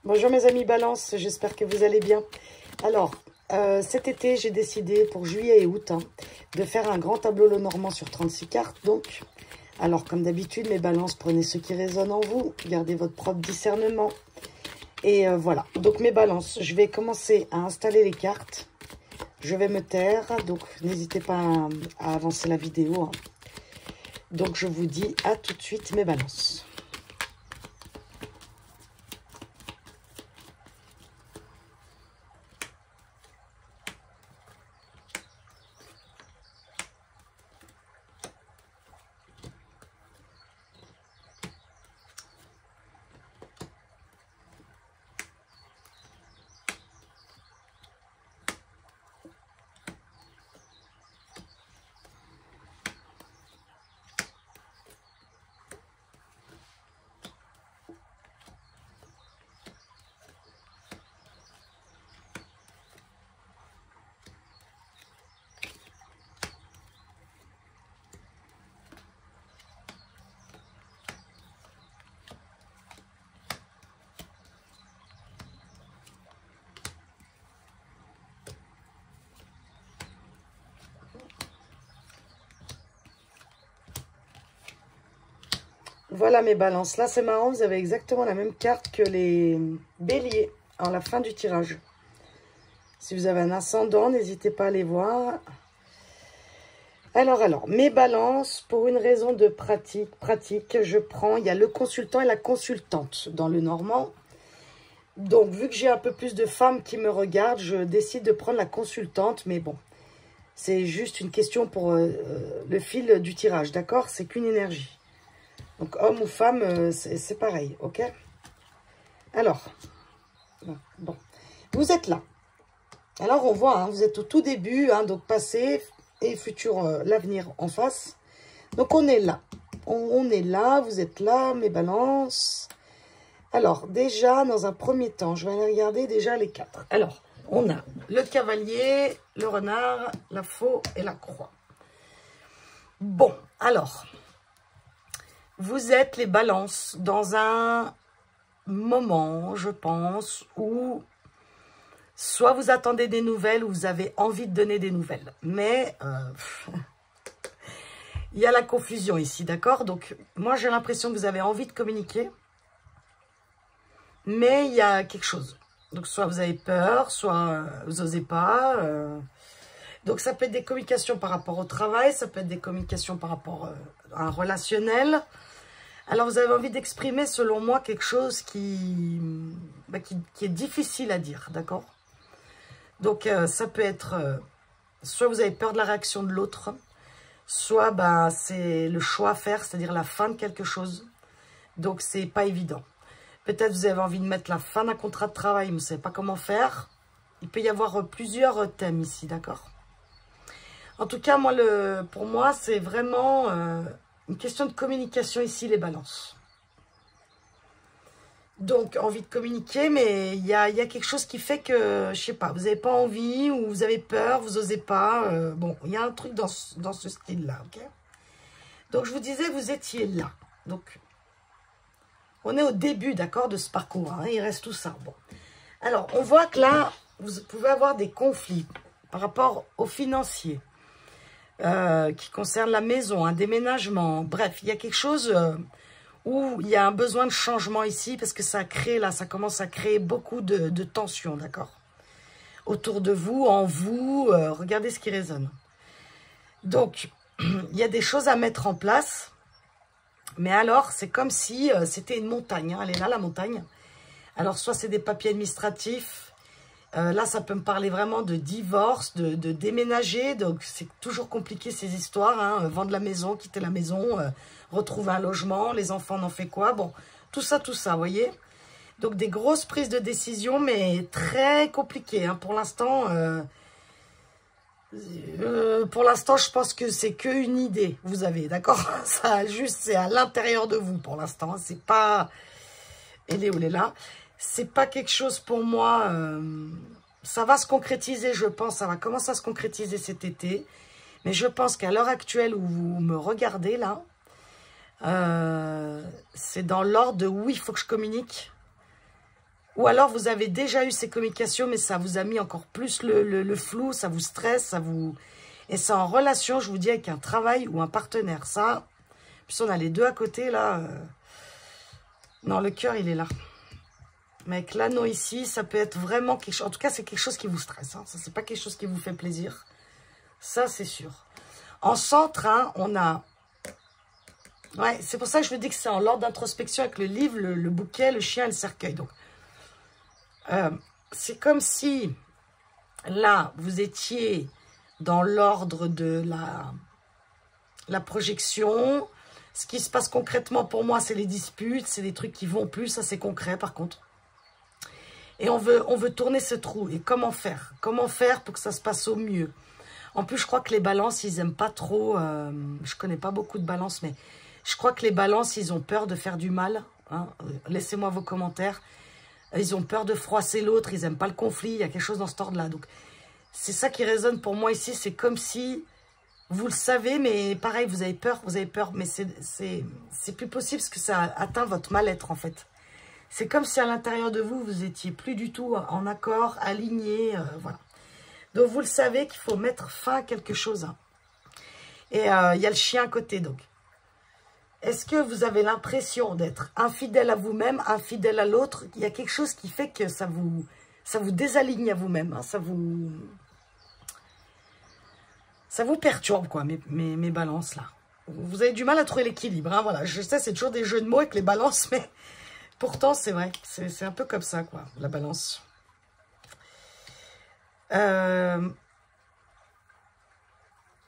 Bonjour mes amis Balance, j'espère que vous allez bien. Alors, cet été, j'ai décidé pour juillet et août de faire un grand tableau Lenormand sur 36 cartes. Donc, alors comme d'habitude, mes balances, prenez ce qui résonne en vous, gardez votre propre discernement. Et voilà, donc mes balances, je vais commencer à installer les cartes. Je vais me taire, donc n'hésitez pas à avancer la vidéo. Donc je vous dis à tout de suite mes balances. Voilà mes balances. Là, c'est marrant, vous avez exactement la même carte que les béliers à la fin du tirage. Si vous avez un ascendant, n'hésitez pas à les voir. Alors, mes balances, pour une raison de pratique, je prends, il y a le consultant et la consultante dans le Normand. Donc, vu que j'ai un peu plus de femmes qui me regardent, je décide de prendre la consultante. Mais bon, c'est juste une question pour le fil du tirage, d'accord? C'est qu'une énergie. Donc, homme ou femme, c'est pareil, ok? Alors, bon, vous êtes là. Alors, on voit, vous êtes au tout début, donc passé et futur, l'avenir en face. Donc, on est là. On est là, vous êtes là, mes balances. Alors, déjà, dans un premier temps, je vais aller regarder déjà les quatre. Alors, on a le cavalier, le renard, la faux et la croix. Bon, alors... Vous êtes les balances dans un moment, je pense, où soit vous attendez des nouvelles ou vous avez envie de donner des nouvelles. Mais il y a la confusion ici, d'accord? Donc, moi, j'ai l'impression que vous avez envie de communiquer, mais il y a quelque chose. Donc, soit vous avez peur, soit vous n'osez pas. Donc, ça peut être des communications par rapport au travail, ça peut être des communications par rapport à un relationnel. Alors, vous avez envie d'exprimer, selon moi, quelque chose qui est difficile à dire, d'accord? Donc, ça peut être, soit vous avez peur de la réaction de l'autre, soit c'est le choix à faire, c'est-à-dire la fin de quelque chose. Donc, c'est pas évident. Peut-être vous avez envie de mettre la fin d'un contrat de travail, mais vous ne savez pas comment faire. Il peut y avoir plusieurs thèmes ici, d'accord? En tout cas, moi, pour moi, c'est vraiment... une question de communication ici, les balances. Donc, envie de communiquer, mais il y a quelque chose qui fait que, je sais pas, vous n'avez pas envie ou vous avez peur, vous n'osez pas. Bon, il y a un truc dans ce style-là, ok? Donc, je vous disais, vous étiez là. Donc, on est au début, d'accord, de ce parcours. Il reste tout ça. Bon. Alors, on voit que là, vous pouvez avoir des conflits par rapport aux financiers. Qui concerne la maison, un déménagement. Bref, il y a quelque chose où il y a un besoin de changement ici parce que ça crée, là, ça commence à créer beaucoup de tension, d'accord? Autour de vous, en vous, regardez ce qui résonne. Donc, il y a des choses à mettre en place, mais alors, c'est comme si c'était une montagne. Elle est là, la montagne. Alors, soit c'est des papiers administratifs. Là, ça peut me parler vraiment de divorce, de déménager. Donc, c'est toujours compliqué ces histoires. Vendre la maison, quitter la maison, retrouver un logement. Les enfants, on en fait quoi? Bon, tout ça, vous voyez? Donc, des grosses prises de décision, mais très compliquées. Pour l'instant, je pense que c'est qu'une idée, vous avez, d'accord? Ça, juste, c'est à l'intérieur de vous pour l'instant. C'est pas... Elle est où, elle est là? C'est pas quelque chose pour moi, ça va se concrétiser, je pense, ça va commencer à se concrétiser cet été. Mais je pense qu'à l'heure actuelle où vous me regardez là, c'est dans l'ordre de oui, il faut que je communique. Ou alors, vous avez déjà eu ces communications, mais ça vous a mis encore plus le flou, ça vous stresse, ça vous... Et c'est en relation, je vous dis, avec un travail ou un partenaire. Ça, puis on a les deux à côté, là. Non, le cœur, il est là. Mais avec l'anneau ici, ça peut être vraiment quelque chose... En tout cas, c'est quelque chose qui vous stresse. Hein. Ça, c'est pas quelque chose qui vous fait plaisir. Ça, c'est sûr. En centre, hein, on a... Ouais, c'est pour ça que je vous dis que c'est en l'ordre d'introspection avec le livre, le bouquet, le chien et le cercueil. Donc, c'est comme si, là, vous étiez dans l'ordre de la projection. Ce qui se passe concrètement pour moi, c'est les disputes, c'est des trucs qui vont plus, ça c'est concret par contre. Et on veut tourner ce trou. Et comment faire? Comment faire pour que ça se passe au mieux? En plus, je crois que les balances, ils n'aiment pas trop... je connais pas beaucoup de balances, mais je crois que les balances, ils ont peur de faire du mal. Hein. Laissez-moi vos commentaires. Ils ont peur de froisser l'autre, ils n'aiment pas le conflit. Il y a quelque chose dans cet ordre-là. Donc, c'est ça qui résonne pour moi ici. C'est comme si... Vous le savez, mais pareil, vous avez peur, mais c'est plus possible parce que ça atteint votre mal-être, en fait. C'est comme si à l'intérieur de vous, vous étiez plus du tout en accord, aligné, voilà. Donc, vous le savez qu'il faut mettre fin à quelque chose. Hein. Et il y a le chien à côté, donc. Est-ce que vous avez l'impression d'être infidèle à vous-même, infidèle à l'autre? Il y a quelque chose qui fait que ça vous désaligne à vous-même, hein, ça vous perturbe, quoi, mes balances, là. Vous avez du mal à trouver l'équilibre, hein, voilà. Je sais, c'est toujours des jeux de mots avec les balances, mais pourtant, c'est vrai. C'est un peu comme ça, quoi, la balance.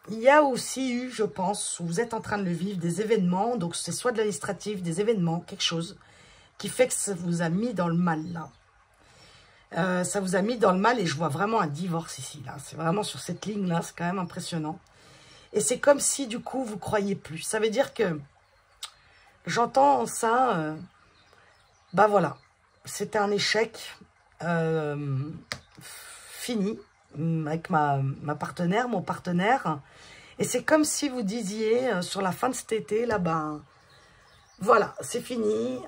Il y a aussi eu, je pense, où vous êtes en train de le vivre, des événements, donc c'est soit de l'administratif, des événements, quelque chose, qui fait que ça vous a mis dans le mal, là. Ça vous a mis dans le mal et je vois vraiment un divorce ici, là. C'est vraiment sur cette ligne-là, c'est quand même impressionnant. Et c'est comme si, du coup, vous croyez plus. Ça veut dire que, j'entends ça, bah voilà, c'était un échec fini avec ma partenaire, mon partenaire. Et c'est comme si vous disiez, sur la fin de cet été, là, ben, voilà, c'est fini,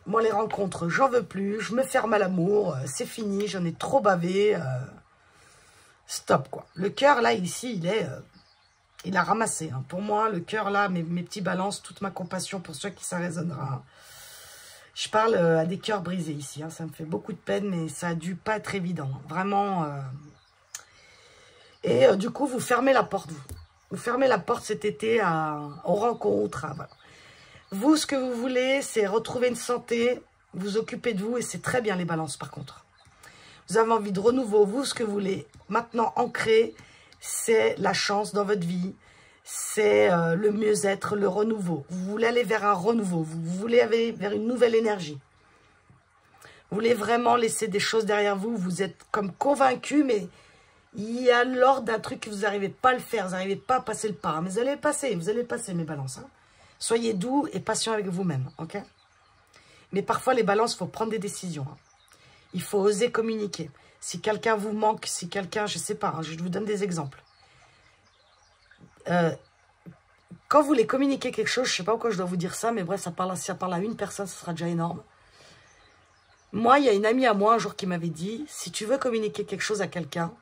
moi, les rencontres, j'en veux plus. Je me ferme à l'amour. C'est fini. J'en ai trop bavé. Stop, quoi. Le cœur, là, ici, il a ramassé. Hein. Pour moi, le cœur, là, mes petits balances, toute ma compassion pour ceux qui ça résonnera. Je parle à des cœurs brisés ici. Hein. Ça me fait beaucoup de peine, mais ça a dû pas être évident. Hein. Vraiment. Et du coup, vous fermez la porte, vous. Vous fermez la porte cet été aux rencontres. Voilà. Vous, ce que vous voulez, c'est retrouver une santé, vous occuper de vous, et c'est très bien les balances par contre. Vous avez envie de renouveau, vous, ce que vous voulez. Maintenant, ancré, c'est la chance dans votre vie, c'est le mieux-être, le renouveau. Vous voulez aller vers un renouveau, vous voulez aller vers une nouvelle énergie. Vous voulez vraiment laisser des choses derrière vous, vous êtes comme convaincu, mais il y a l'ordre d'un truc que vous n'arrivez pas à le faire, vous n'arrivez pas à passer le pas. Mais vous allez le passer, mes balances, hein. Soyez doux et patient avec vous-même, ok? Mais parfois, les balances, il faut prendre des décisions. Hein. Il faut oser communiquer. Si quelqu'un vous manque, si quelqu'un, je ne sais pas, hein, je vous donne des exemples. Quand vous voulez communiquer quelque chose, je ne sais pas pourquoi je dois vous dire ça, mais bref, si ça parle à une personne, ce sera déjà énorme. Moi, il y a une amie à moi un jour qui m'avait dit, si tu veux communiquer quelque chose à quelqu'un,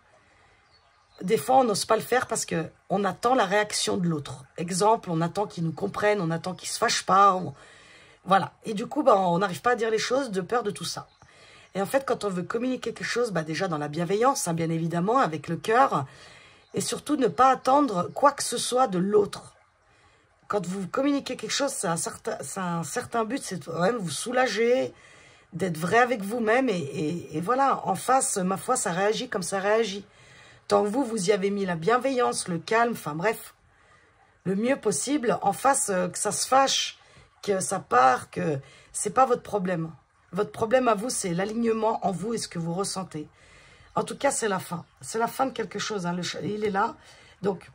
des fois, on n'ose pas le faire parce qu'on attend la réaction de l'autre. Exemple, on attend qu'il nous comprenne, on attend qu'il ne se fâche pas. Voilà. Et du coup, bah, on n'arrive pas à dire les choses de peur de tout ça. Et en fait, quand on veut communiquer quelque chose, bah, déjà dans la bienveillance, hein, bien évidemment, avec le cœur, et surtout ne pas attendre quoi que ce soit de l'autre. Quand vous communiquez quelque chose, c'est un certain but, c'est vraiment vous soulager, d'être vrai avec vous-même. Et voilà, en face, ma foi, ça réagit comme ça réagit. Tant que vous y avez mis la bienveillance, le calme, enfin bref, le mieux possible, en face, que ça se fâche, que ça part, que c'est pas votre problème. Votre problème à vous, c'est l'alignement en vous et ce que vous ressentez. En tout cas, c'est la fin. C'est la fin de quelque chose. Hein. Il est là. Donc,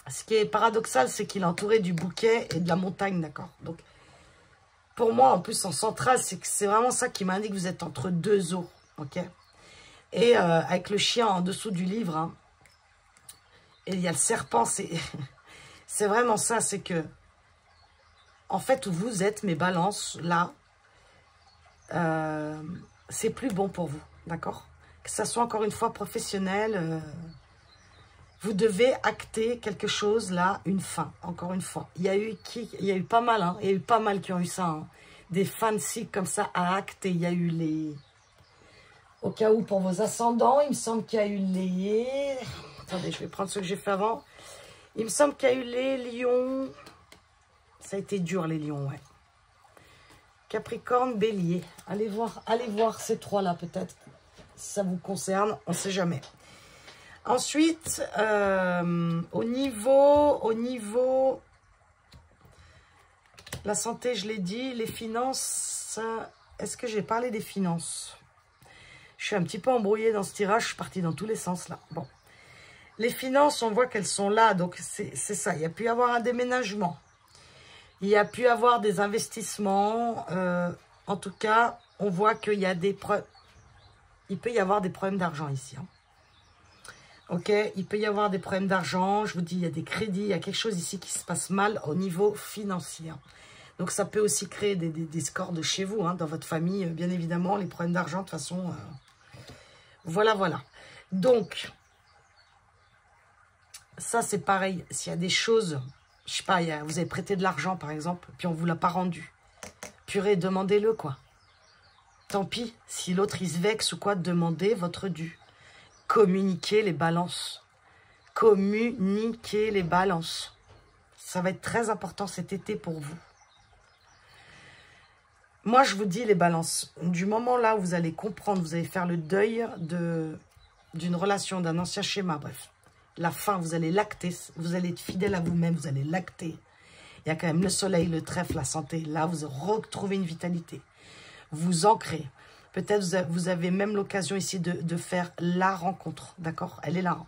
ce qui est paradoxal, c'est qu'il est entouré du bouquet et de la montagne, d'accord? Donc, pour moi, en plus, en centrale, c'est vraiment ça qui m'indique que vous êtes entre deux eaux, ok? Et avec le chien en dessous du livre, hein, et il y a le serpent, c'est vraiment ça, c'est que, en fait, où vous êtes, mes balances, là, c'est plus bon pour vous, d'accord? Que ça soit encore une fois professionnel, vous devez acter quelque chose là, une fin, encore une fois. Il y a eu pas mal, hein, il y a eu pas mal qui ont eu ça, hein, des fins de cycle comme ça à acter. Il y a eu les... Au cas où, pour vos ascendants, il me semble qu'il y a eu les... Attendez, je vais prendre ce que j'ai fait avant. Il me semble qu'il y a eu les lions. Ça a été dur, les lions, ouais. Capricorne, bélier. Allez voir ces trois-là, peut-être. Si ça vous concerne, on ne sait jamais. Ensuite, au niveau... La santé, je l'ai dit. Les finances, est-ce que j'ai parlé des finances? Je suis un petit peu embrouillée dans ce tirage, je suis partie dans tous les sens là. Bon. Les finances, on voit qu'elles sont là, donc c'est ça. Il y a pu y avoir un déménagement. Il y a pu y avoir des investissements. En tout cas, on voit qu'il y a des problèmes. Il peut y avoir des problèmes d'argent ici. Hein. Ok, il peut y avoir des problèmes d'argent. Je vous dis, il y a des crédits, il y a quelque chose ici qui se passe mal au niveau financier. Donc, ça peut aussi créer des scores de chez vous, hein, dans votre famille, bien évidemment. Les problèmes d'argent, de toute façon... Voilà. Donc, ça, c'est pareil. S'il y a des choses, je sais pas, vous avez prêté de l'argent, par exemple, puis on ne vous l'a pas rendu. Purée, demandez-le, quoi. Tant pis, si l'autre, il se vexe ou quoi, demandez votre dû. Communiquez les balances. Communiquez les balances. Ça va être très important cet été pour vous. Moi, je vous dis les balances. Du moment là où vous allez comprendre, vous allez faire le deuil d'une relation, d'un ancien schéma, bref. La fin, vous allez l'acter, vous allez être fidèle à vous-même, vous allez l'acter. Il y a quand même le soleil, le trèfle, la santé. Là, vous retrouvez une vitalité. Vous ancrez. Peut-être vous avez même l'occasion ici de faire la rencontre, d'accord? Elle est là. Hein.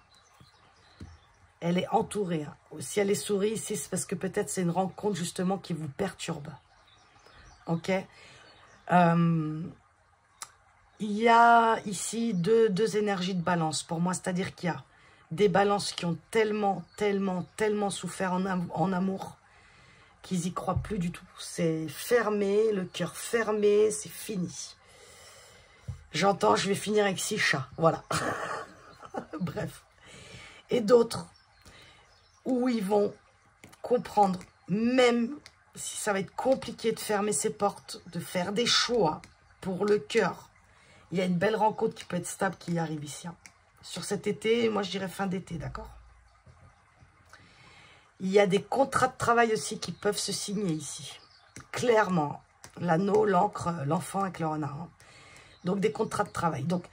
Elle est entourée. Hein. Si elle est souris ici, c'est parce que peut-être c'est une rencontre justement qui vous perturbe. Ok, il y a ici deux énergies de balance pour moi, c'est-à-dire qu'il y a des balances qui ont tellement souffert en amour qu'ils n'y croient plus du tout. C'est fermé, le cœur fermé, c'est fini. J'entends, je vais finir avec 6 chats, voilà. Bref. Et d'autres où ils vont comprendre, même... si ça va être compliqué de fermer ses portes, de faire des choix pour le cœur. Il y a une belle rencontre qui peut être stable qui arrive ici. Hein. Sur cet été, moi je dirais fin d'été, d'accord? Il y a des contrats de travail aussi qui peuvent se signer ici. Clairement, l'anneau, l'encre, l'enfant avec le renard. Hein. Donc des contrats de travail. Donc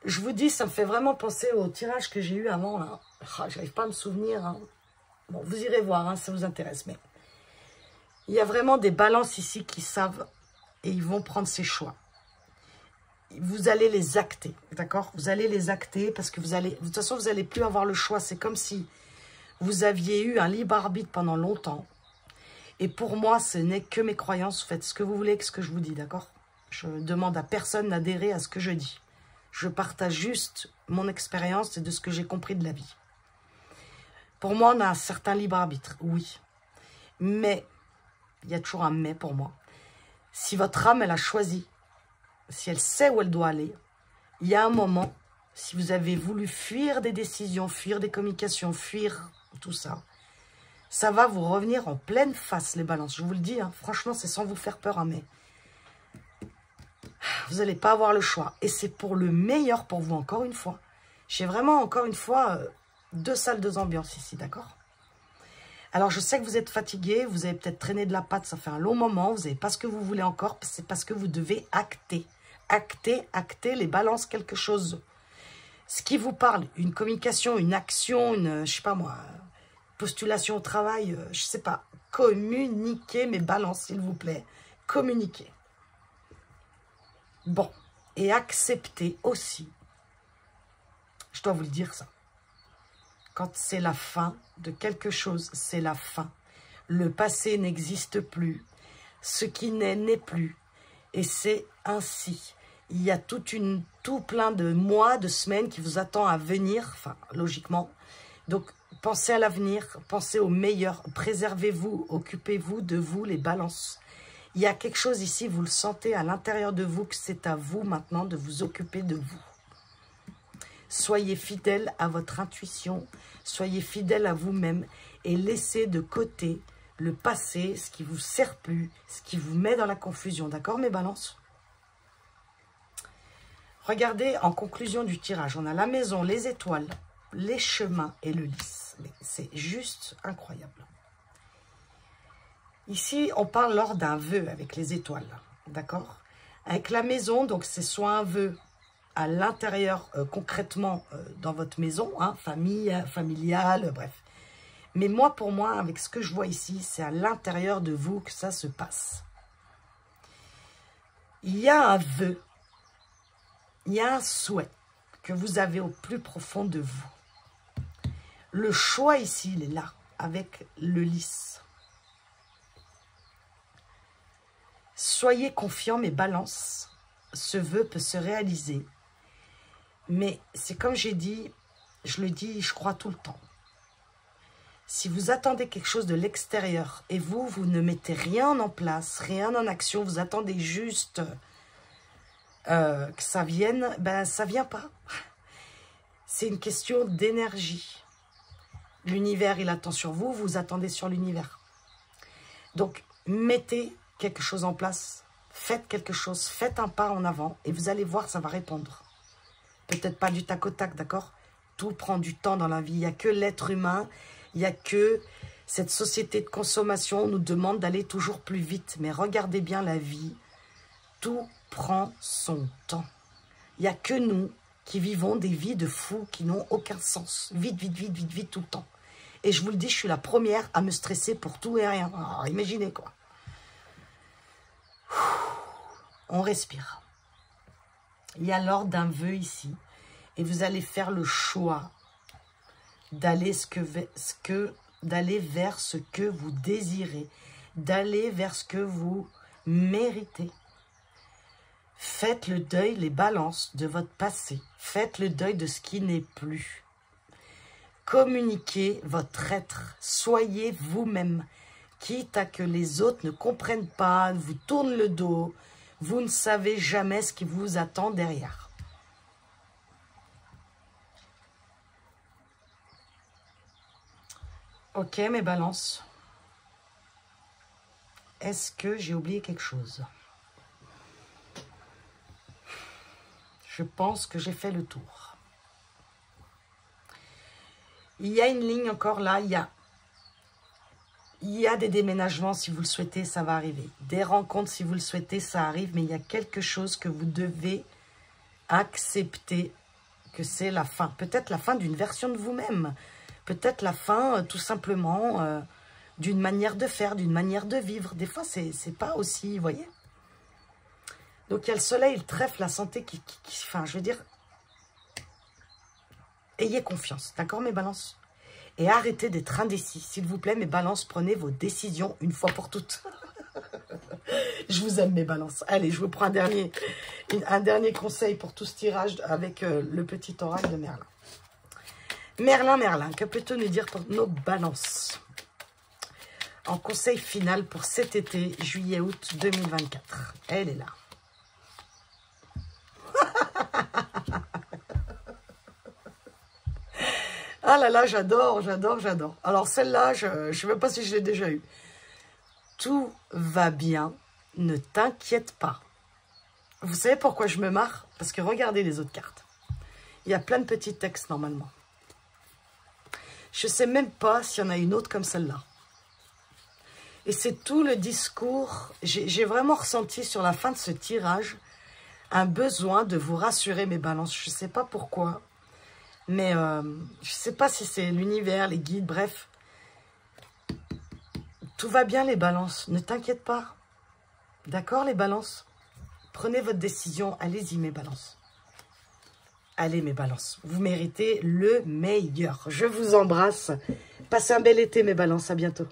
je vous dis, ça me fait vraiment penser au tirage que j'ai eu avant. Là. Ah, j'arrive pas à me souvenir. Hein. Bon, vous irez voir, hein, si ça vous intéresse, mais... il y a vraiment des balances ici qui savent et ils vont prendre ces choix. Vous allez les acter, d'accord? Vous allez les acter parce que de toute façon, vous n'allez plus avoir le choix. C'est comme si vous aviez eu un libre arbitre pendant longtemps. Et pour moi, ce n'est que mes croyances. Vous faites ce que vous voulez avec ce que je vous dis, d'accord? Je demande à personne d'adhérer à ce que je dis. Je partage juste mon expérience et de ce que j'ai compris de la vie. Pour moi, on a un certain libre arbitre, oui. Mais... il y a toujours un mais pour moi. Si votre âme, elle a choisi, si elle sait où elle doit aller, il y a un moment, si vous avez voulu fuir des décisions, fuir des communications, fuir tout ça, ça va vous revenir en pleine face, les balances. Je vous le dis, hein, franchement, c'est sans vous faire peur, hein, mais vous n'allez pas avoir le choix. Et c'est pour le meilleur pour vous, encore une fois. J'ai vraiment, encore une fois, 2 salles, 2 ambiances ici, d'accord? Alors, je sais que vous êtes fatigué, vous avez peut-être traîné de la patte, ça fait un long moment, vous n'avez pas ce que vous voulez encore, c'est parce que vous devez acter. Acter les balances, quelque chose. Ce qui vous parle, une communication, une action, je sais pas moi, postulation au travail, je sais pas. Communiquez mes balances, s'il vous plaît. Communiquez. Bon, et acceptez aussi, je dois vous le dire ça. Quand c'est la fin de quelque chose, c'est la fin. Le passé n'existe plus. Ce qui n'est, n'est plus. Et c'est ainsi. Il y a tout plein de mois, de semaines qui vous attend à venir, enfin, logiquement. Donc, pensez à l'avenir, pensez au meilleur. Préservez-vous, occupez-vous de vous, les balances. Il y a quelque chose ici, vous le sentez à l'intérieur de vous, que c'est à vous maintenant de vous occuper de vous. Soyez fidèle à votre intuition, soyez fidèle à vous-même et laissez de côté le passé, ce qui vous sert plus, ce qui vous met dans la confusion. D'accord, mes balances? Regardez, en conclusion du tirage, on a la maison, les étoiles, les chemins et le lys. C'est juste incroyable. Ici, on parle lors d'un vœu avec les étoiles, d'accord? Avec la maison, donc c'est soit un vœu à l'intérieur, concrètement, dans votre maison, hein, famille, familiale, bref. Mais moi, pour moi, avec ce que je vois ici, c'est à l'intérieur de vous que ça se passe. Il y a un vœu, il y a un souhait que vous avez au plus profond de vous. Le choix ici, il est là, avec le lys. Soyez confiants, mes balances. Ce vœu peut se réaliser. Mais c'est comme j'ai dit, je le dis, je crois tout le temps. Si vous attendez quelque chose de l'extérieur et vous ne mettez rien en place, rien en action, vous attendez juste que ça vienne, ben ça vient pas. C'est une question d'énergie. L'univers, il attend sur vous, vous attendez sur l'univers. Donc, mettez quelque chose en place, faites quelque chose, faites un pas en avant et vous allez voir, ça va répondre. Peut-être pas du tac au tac, d'accord? Tout prend du temps dans la vie. Il n'y a que l'être humain, il n'y a que cette société de consommation nous demande d'aller toujours plus vite. Mais regardez bien la vie, tout prend son temps. Il n'y a que nous qui vivons des vies de fous qui n'ont aucun sens. Vite, vite, vite, vite, vite, tout le temps. Et je vous le dis, je suis la première à me stresser pour tout et rien. Alors, imaginez quoi. On respire. Il y a l'ordre d'un vœu ici. Et vous allez faire le choix d'aller vers ce que vous désirez. D'aller vers ce que vous méritez. Faites le deuil, les balances de votre passé. Faites le deuil de ce qui n'est plus. Communiquez votre être. Soyez vous-même. Quitte à que les autres ne comprennent pas, vous tournent le dos. Vous ne savez jamais ce qui vous attend derrière. Ok, mes balances. Est-ce que j'ai oublié quelque chose? Je pense que j'ai fait le tour. Il y a une ligne encore là, il y a des déménagements si vous le souhaitez, ça va arriver. Des rencontres si vous le souhaitez, ça arrive. Mais il y a quelque chose que vous devez accepter que c'est la fin. Peut-être la fin d'une version de vous-même. Peut-être la fin tout simplement d'une manière de faire, d'une manière de vivre. Des fois, c'est pas aussi, vous voyez. Donc, il y a le soleil, le trèfle, la santé enfin, je veux dire, ayez confiance. D'accord, mes balances? Et arrêtez d'être indécis. S'il vous plaît, mes balances, prenez vos décisions une fois pour toutes. Je vous aime, mes balances. Allez, je vous prends un dernier conseil pour tout ce tirage avec le petit oracle de Merlin. Merlin, que peut-on nous dire pour nos balances? En conseil final pour cet été, juillet-août 2024. Elle est là. Ah là là, j'adore. Alors celle-là, je ne sais même pas si je l'ai déjà eue. Tout va bien, ne t'inquiète pas. Vous savez pourquoi je me marre? Parce que regardez les autres cartes. Il y a plein de petits textes normalement. Je ne sais même pas s'il y en a une autre comme celle-là. Et c'est tout le discours. J'ai vraiment ressenti sur la fin de ce tirage un besoin de vous rassurer, mes balances. Je ne sais pas pourquoi. Mais je ne sais pas si c'est l'univers, les guides, bref. Tout va bien, les balances. Ne t'inquiète pas. D'accord, les balances? Prenez votre décision. Allez-y, mes balances. Allez, mes balances. Vous méritez le meilleur. Je vous embrasse. Passez un bel été, mes balances. À bientôt.